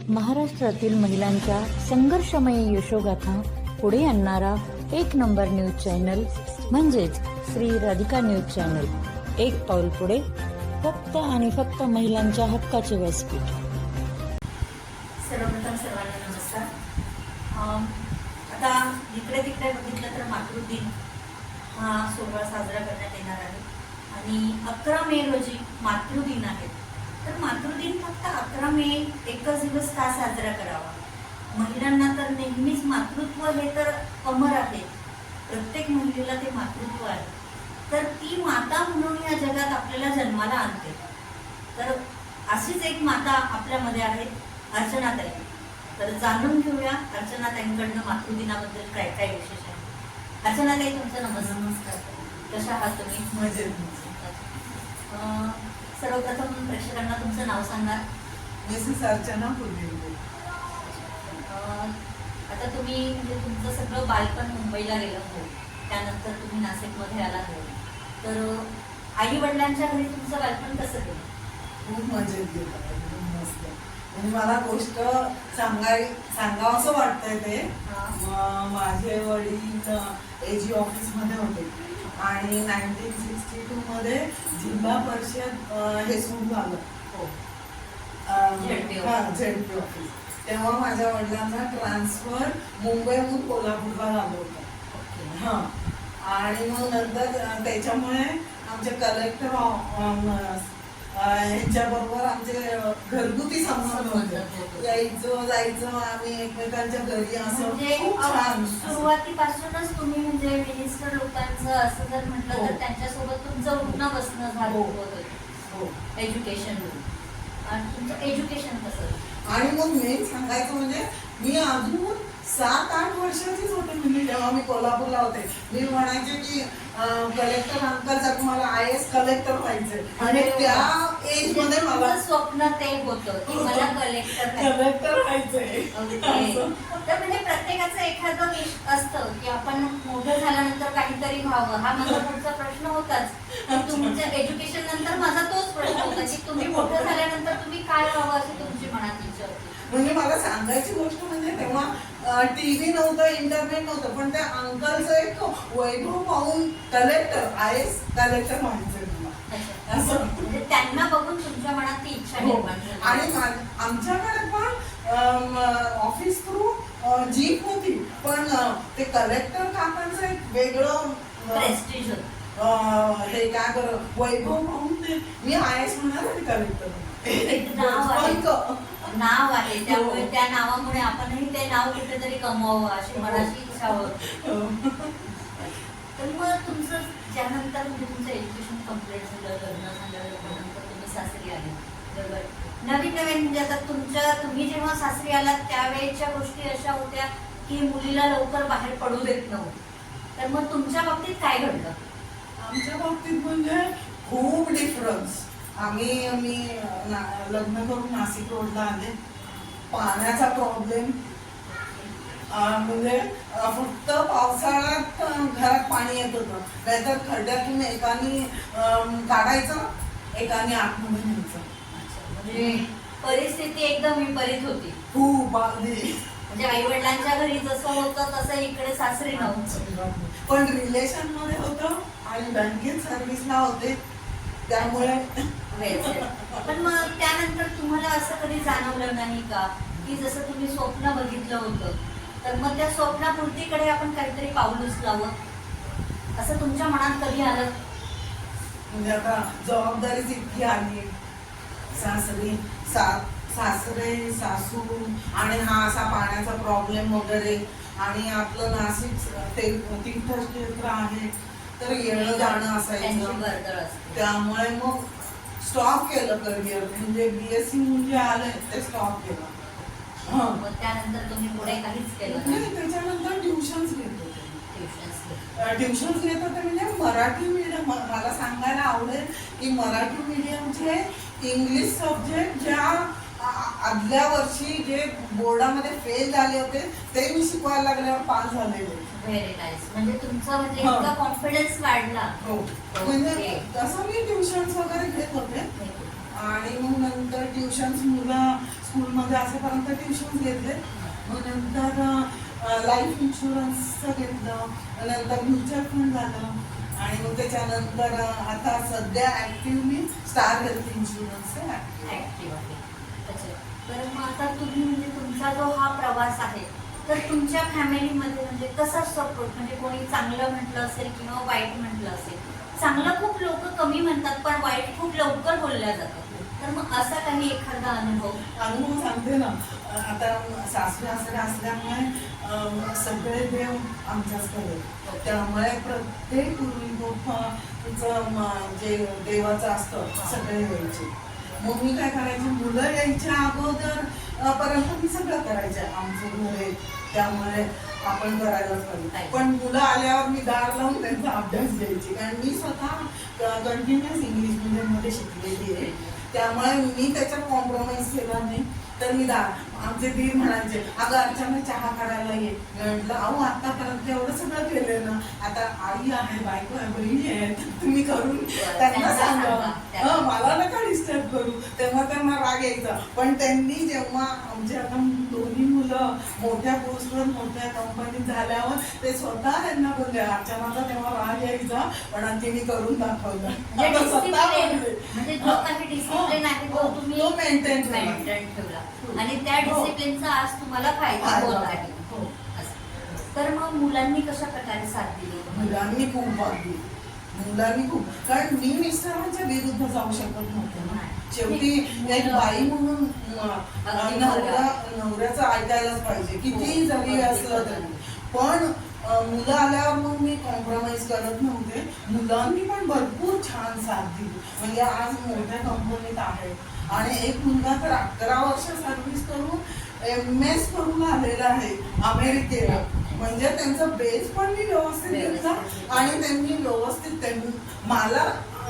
महाराष्ट्रातील महिलांच्या संघर्षमय यशोगाथा पुढे आणणारा एक नंबर न्यूज चॅनल म्हणजेच श्री राधिका न्यूज चॅनल. एक पाऊल पुढे, फक्त आणि फक्त महिलांच्या हक्काचे व्यासपीठ. सर्वप्रथम सर्वांना नमस्कार. आता इकडे तिकडे बघितलं तर मातृदिन हा सोहळा साजरा करण्यात येणार आहे आणि 11 मे रोजी मातृदिन आहे. तर मातृदिन फक्त 11 मे एकच दिवस का साजरा करावा? महिलांना तर नेहमीच मातृत्व हे तर अमर आहे. प्रत्येक महिलेला ते मातृत्व आहे. तर ती माता म्हणून या जगात आपल्याला जन्माला आणते. तर अशीच एक माता आपल्यामध्ये आहे, अर्चनाताई. तर जाणून घेऊया अर्चनाताईंकडनं मातृदिनाबद्दल काय काय विशेष आहे. अर्चनाताई, तुमचा नमस्कार. कशा आहात तुम्ही? मजेत. सर्वप्रथम प्रेक्षकांना तुमचं नाव सांगा. मिसेस अर्चना पुरविंदे. आता तुम्ही म्हणजे तुमचं सगळं बालपण मुंबईला गेलं हो, त्यानंतर तुम्ही नाशिकमध्ये आला हो. तर आई वडिलांच्या घरी तुमचं बालपण कसं गेलं? खूप मजेत गेलं, एकदम मस्त. म्हणजे मला गोष्ट सांगावं असं वाटतंय ते. माझे वडील AG ऑफिसमध्ये होते आणि 1962 मध्ये जिल्हा परिषद हे सुरू झालं. ZP office. तेव्हा माझ्या वडिलांना ट्रान्सफर मुंबईहून कोल्हापूरला झालं होतं. आणि मग नंतर त्याच्यामुळे आमचे कलेक्टर ह्यांच्याबरोबर आमचे घरगुती संबंध होते. यायचं जायचं आम्ही एकमेकांच्या घरी, असं खूप छान. सुरुवातीपासूनच तुम्ही म्हणजे मिनिस्टर लोकांचं असं जर म्हटलं तर त्यांच्यासोबत तुमचं उठणं बसणं झालं होतं एज्युकेशन. आणि तुमचं एज्युकेशन कसं? आणि मग मेन सांगायचं म्हणजे मी अजून 7-8 वर्षाचीच होते म्हणजे जेव्हा मी कोल्हापूरला होते. मी म्हणायचे की कलेक्टर अंकल जर तुम्हाला IAS कलेक्टर व्हायचंय. आणि त्या एज मध्ये मला स्वप्न ते होतं की मला कलेक्टर व्हायचंय. तर म्हणजे प्रत्येकाचं एखादं विश असतं की आपण मोठं झाल्यानंतर काहीतरी व्हावं. हा माझा पुढचा प्रश्न होताच. तुमच्या एज्युकेशन नंतर माझा तोच प्रश्न होता की तुम्ही मोठं झाल्यानंतर तुम्ही काय व्हावं अशी तुमची मनात इच्छा होती. म्हणजे मला सांगायची गोष्ट म्हणजे तेव्हा TV नव्हतं, इंटरनेट नव्हतं, पण त्या अंकलचं एक वैभव पाहून कलेक्टर IAS कलेक्टर व्हायचंय मला असं. म्हणजे त्यांना बघून तुमच्या मनात ती इच्छा निर्माण झाली. आणि आमच्याकडे पण ऑफिस थ्रू जीप होती, पण ते कलेक्टर काकांचं एक वेगळं प्रेस्टिज होतं. हे काय बरं वैभव पाहून ते मी IAS म्हणणार कलेक्टर नाव आहे, त्यामुळे त्या नावामुळे आपणही ते नाव कुठेतरी कमवावं अशी मनाची इच्छा होती. तर मग तुमचं ज्यानंतर म्हणजे तुमचं एज्युकेशन कम्प्लीट झालं, लग्न झालं, नंतर तुम्ही सासरी आले, बरोबर. नवीन म्हणजे आता तुम्ही जेव्हा सासरी आलात त्यावेळेच्या गोष्टी अशा होत्या की मुलीला लवकर बाहेर पडू देत नव्हतं. तर मग तुमच्या बाबतीत काय घडलं? आमच्या बाबतीत म्हणजे खूप डिफरन्स. मी लग्न करून नाशिक रोडला आले. पाण्याचा प्रॉब्लेम म्हणजे फक्त पावसाळ्यात घरात पाणी येत होतं, नाहीतर खड्ड्यातून एकाने काढायचं, एकाने आतमध्ये न्यायचं. म्हणजे परिस्थिती एकदम विपरीत होती. खूप अगदी. म्हणजे आई वडिलांच्या घरी जसं होतं तसं इकडे सासरी नव्हतं. पण रिलेशन मध्ये होतं आणि बँकेत सर्व्हिसला होते, त्यामुळे. पण मग त्यानंतर तुम्हाला असं कधी जाणवलं नाही का की जसं तुम्ही स्वप्न बघितलं होतं तर मग त्या स्वप्नापूर्तीकडे आपण काहीतरी पाऊल उचलावं असं तुमच्या मनात कधी आलं? म्हणजे आता जबाबदारीच इतकी आली, सासरे सासू आणि हा असा पाण्याचा प्रॉब्लेम वगैरे, आणि आपलं नाशिक तीर्थक्षेत्र आहे तर येणं जाणं असायचं. त्यामुळे मग स्टॉप केलं करिअर. म्हणजे BSc म्हणजे आलंय ते स्टॉप केलं. त्यानंतर तुम्ही पुढे काहीच केलं नाही. त्याच्यानंतर ट्युशन्स घेत होते. ट्युशन्स घेत होते म्हणजे मराठी मीडियम. मला सांगायला आवडेल की मराठी मीडियमचे इंग्लिश सब्जेक्ट ज्या आदल्या वर्षी जे बोर्डामध्ये फेल झाले होते ते मी शिकवायला लागल्यावर पास झालेले. Very nice. म्हणजे तुमचा म्हणजे इतका कॉन्फिडन्स वाढला. हो. म्हणजे तसं मी ट्युशन्स वगैरे घेत होते आणि मग नंतर ट्युशन्स मुलं स्कूलमध्ये असेपर्यंत ट्युशन घेतले. मग नंतर लाईफ इन्शुरन्सचं घेतलं, नंतर म्युच्युअल फंड झालं आणि मग त्याच्यानंतर आता सध्या actively star health insurance active आहे. अच्छा. तर मग आता तुम्ही म्हणजे तुमचा जो हा प्रवास आहे तर तुमच्या फॅमिलीमध्ये म्हणजे कसा सपोर्ट, म्हणजे कोणी चांगलं म्हटलं असेल किंवा वाईट म्हटलं असेल. चांगलं खूप लोक कमी म्हणतात पण वाईट खूप लवकर बोलल्या जातात. तर मग असा काही एखादा अनुभव सांगते ना. आता सासरे आसरे असल्यामुळे सगळे देव आमच्याचकडे, त्यामुळे प्रत्येक जे देवाचं असतं सगळे यायचे. मग मी काय करायचे, मुलं यायच्या अगोदर पर्यंत मी सगळं करायचे. आमचं घर आहे त्यामुळे आपण करायलाच पाहिजे. पण मुलं आल्यावर मी दार लावून त्यांचा अभ्यास घ्यायची, कारण मी स्वतः कंटिन्युअस इंग्लिश मीडियममध्ये शिकलेली आहे. त्यामुळे मी त्याच्यात कॉम्प्रोमाइज केला नाही. तर मी आमचे दीर म्हणायचे, अगं अर्चना चहा करायला ये. म्हटलं अहो आतापर्यंत एवढं सगळं केलंय ना, आता आई आहे, बायको आहे, बहिणी आहे, तुम्ही करून त्यांना सांगा, मला नका डिस्टर्ब करू. तेव्हा त्यांना राग यायचा. पण त्यांनी जेव्हा आमचे आता दोन्ही मुलं मोठ्या पोस्टवर मोठ्या कंपनीत झाल्यावर ते स्वतः त्यांना बोलले. अर्चनाचा तेव्हा राग यायचा, पण तिने करून दाखवलं. म्हणजे जो काही डिसिप्लिन आहे तो तुम्ही मेंटेन ठेवला आणि त्या डिसिप्लिनचा आज तुम्हाला फायदा होत आहे. तर मग मुलांनी कशा प्रकारे साथ दिली? मुलांनी खूप, कारण मी मिस्टरांच्या विरुद्ध जाऊ शकत नव्हते ना. शेवटी एक बाई म्हणून नवऱ्याचं ऐकायलाच पाहिजे, कितीही जरी असलं तरी. पण मुलं आल्यावर मग मी कॉम्प्रोमाइज करत नव्हते. मुलांनी पण भरपूर छान साथ दिली. म्हणजे आज मोठ्या कंपनीत आहे आणि एक मुलगा तर 11 वर्ष सर्व्हिस करून MS करून आलेला आहे अमेरिकेला. म्हणजे त्यांचा बेस पण मी व्यवस्थित घेतला आणि त्यांनी व्यवस्थित मला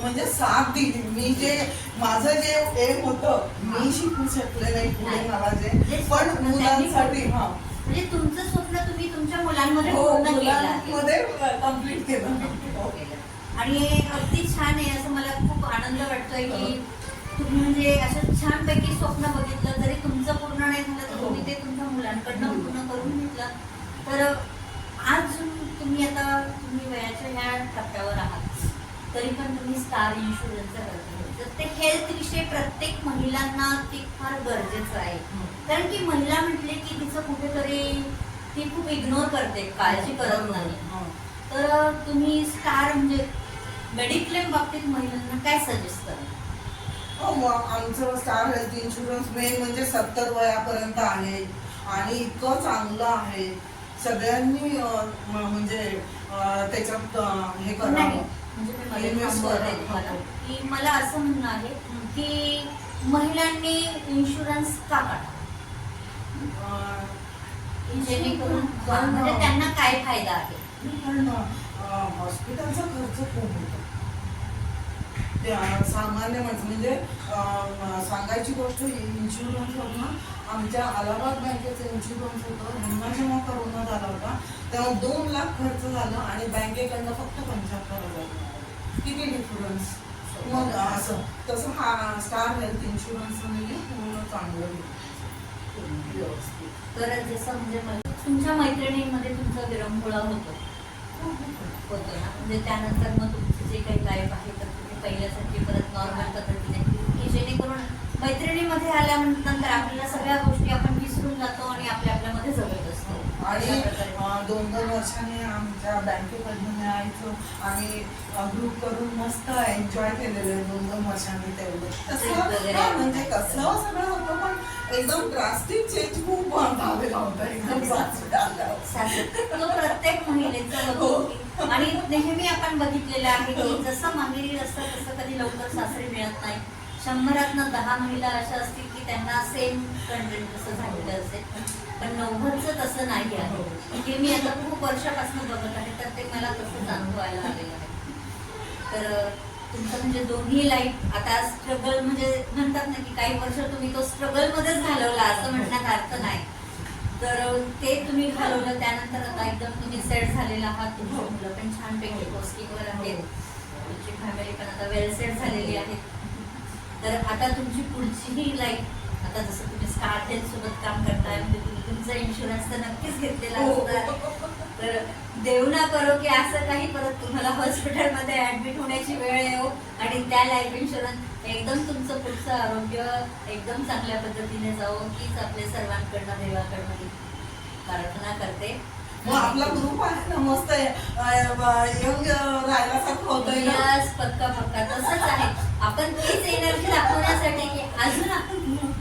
म्हणजे साथ दिली. मी जे माझं जे एम होतं, मी शिकू शकले नाही पुढे मला जे, पण मुलांसाठी म्हणजे तुमचं स्वप्न तुम्ही तुमच्या मुलांमध्ये पूर्ण कम्प्लीट केलं. आणि अगदी छान आहे. असं मला खूप आनंद वाटतोय की तुम्ही म्हणजे असं छानपैकी स्वप्न बघितलं, जरी तुमचं पूर्ण नाही झालं तर तुम्ही ते तुमच्या मुलांकडनं पूर्ण करून घेतलं. तर आज तुम्ही वयाच्या ह्या टप्प्यावर आहात तरी पण तुम्ही स्टार इन्शुरन्सचं करता. तर ते हेल्थ विषय प्रत्येक महिलांना ते फार गरजेचं आहे. कारण की महिला म्हटले की तिचं कुठेतरी ती खूप इग्नोर करते, काळजी करत नाही. तर तुम्ही स्टार म्हणजे मेडिक्लेम बाबतीत महिलांना काय सजेस्ट कराल? आमचं स्टार हेल्थ इन्शुरन्स मेन म्हणजे 70 वयापर्यंत आहे आणि इतकं चांगलं आहे. सगळ्यांनी म्हणजे त्याच्यात हे करावं. की मला असं म्हणणं आहे की महिलांनी इन्शुरन्स का काढावा, जेणेकरून म्हणजे त्यांना काय फायदा आहे? कारण हॉस्पिटलचा खर्च खूप होतो. सामान्य म्हणजे सांगायची गोष्ट, इन्शुरन्स होता आमच्या अलाहाबाद बँकेचं इन्शुरन्स होतं. ह्यांना जेव्हा कोरोना झाला होता तेव्हा 2 लाख खर्च झाला आणि बँकेकडनं फक्त 75,000. किती डिफरन्स. मग असं तसं हा स्टार हेल्थ इन्शुरन्स म्हणजे पूर्ण चांगलं व्यवस्थित. तर जसं म्हणजे तुमच्या मैत्रिणींमध्ये तुमचा विरंगुळा होतो ना, म्हणजे त्यानंतर मग तुमचे जे काही लाईफ आहे तर तुम्ही पहिल्यासारखी परत नॉर्मल पद्धतीने, की जेणेकरून मैत्रिणीमध्ये आल्यानंतर आपल्याला सगळ्या गोष्टी आपण विसरून जातो आणि आपल्यामध्ये जगत असतो. आणि 2-2 वर्षांनी आमच्या बँकेकडनं मिळायचं आणि ग्रुप करून मस्त एन्जॉय केलेलं आहे 2-2 वर्षांनी तेवढं. तसं म्हणजे कसं सगळं होतं, पण एकदम ड्रास्टिक चेंज खूप झालेला होता. एकदम तो प्रत्येक महिलेचा होतो आणि नेहमी आपण बघितलेलं आहे की जसं माहेरी असतं तसं कधी लवकर सासरी मिळत नाही. 100तनं 10 महिला अशा असतील की त्यांना सेम कंटेंट तसं झालेलं असेल, पण 90चं तसं नाही आहे. हे मी आता खूप वर्षापासून बघत आहे, तर ते मला तसं जाणवायला आलेलं आहे. तर तुमचं म्हणजे दोन्ही लाईफ आता स्ट्रगल म्हणजे म्हणतात ना की काही वर्ष तुम्ही तो स्ट्रगलमध्येच घालवला असं म्हणण्यात अर्थ नाही. तर ते तुम्ही घालवलं, त्यानंतर आता एकदम तुम्ही सेट झालेला आहात. तुमची मुलं पण छानपैकी पोस्टिंगवर आहेत, तुमची फॅमिली पण आता वेल सेट झालेली आहे. तर आता तुमची पुढचीही लाईफ आता जसं तुम्ही स्टार हेल्थ सोबत काम करताय म्हणजे तुम्ही तुमचा इन्शुरन्स तर नक्कीच घेतलेला हो. असणार. तर देव ना करो की असं काही परत तुम्हाला हॉस्पिटलमध्ये ऍडमिट होण्याची वेळ येऊ आणि त्या लाईफ इन्शुरन्स एकदम तुमचं पुढचं आरोग्य एकदम चांगल्या पद्धतीने जावं हीच आपल्या सर्वांकडनं देवाकडनं मी प्रार्थना करते. मग आपला ग्रुप आहे ना मस्त यंग राहिल्यासारखं होतं ना. यस, पक्का पक्का तसंच आहे. आपण तीच एनर्जी दाखवण्यासाठी की अजून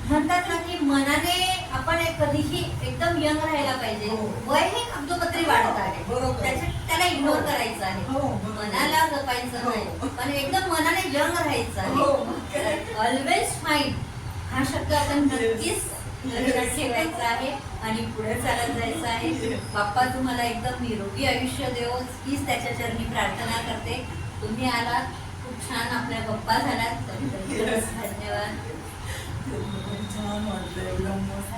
म्हणतात ना की मनाने आपण कधीही एकदम यंग राहायला पाहिजे. हो. वय हे कागदोपत्री वाढत आहे, बरोबर. त्याला इग्नोर करायचं आहे, हो, बरोबर. मनाला जपायचं हो. नाही पण एकदम मनाने यंग राहायचं हो. आहे. ऑलवेज स्माइल हा शब्द आपण नक्कीच लक्षात ठेवायचा आहे आणि पुढे चालत जायचं आहे. बाप्पा तुम्हाला एकदम निरोगी आयुष्य देवो हीच त्याच्या चरणी प्रार्थना करते. तुम्ही आलात, खूप छान आपल्या गप्पा झाल्यात, त्याबद्दल खरंच धन्यवाद. छान वाटलं एकदम मस्त.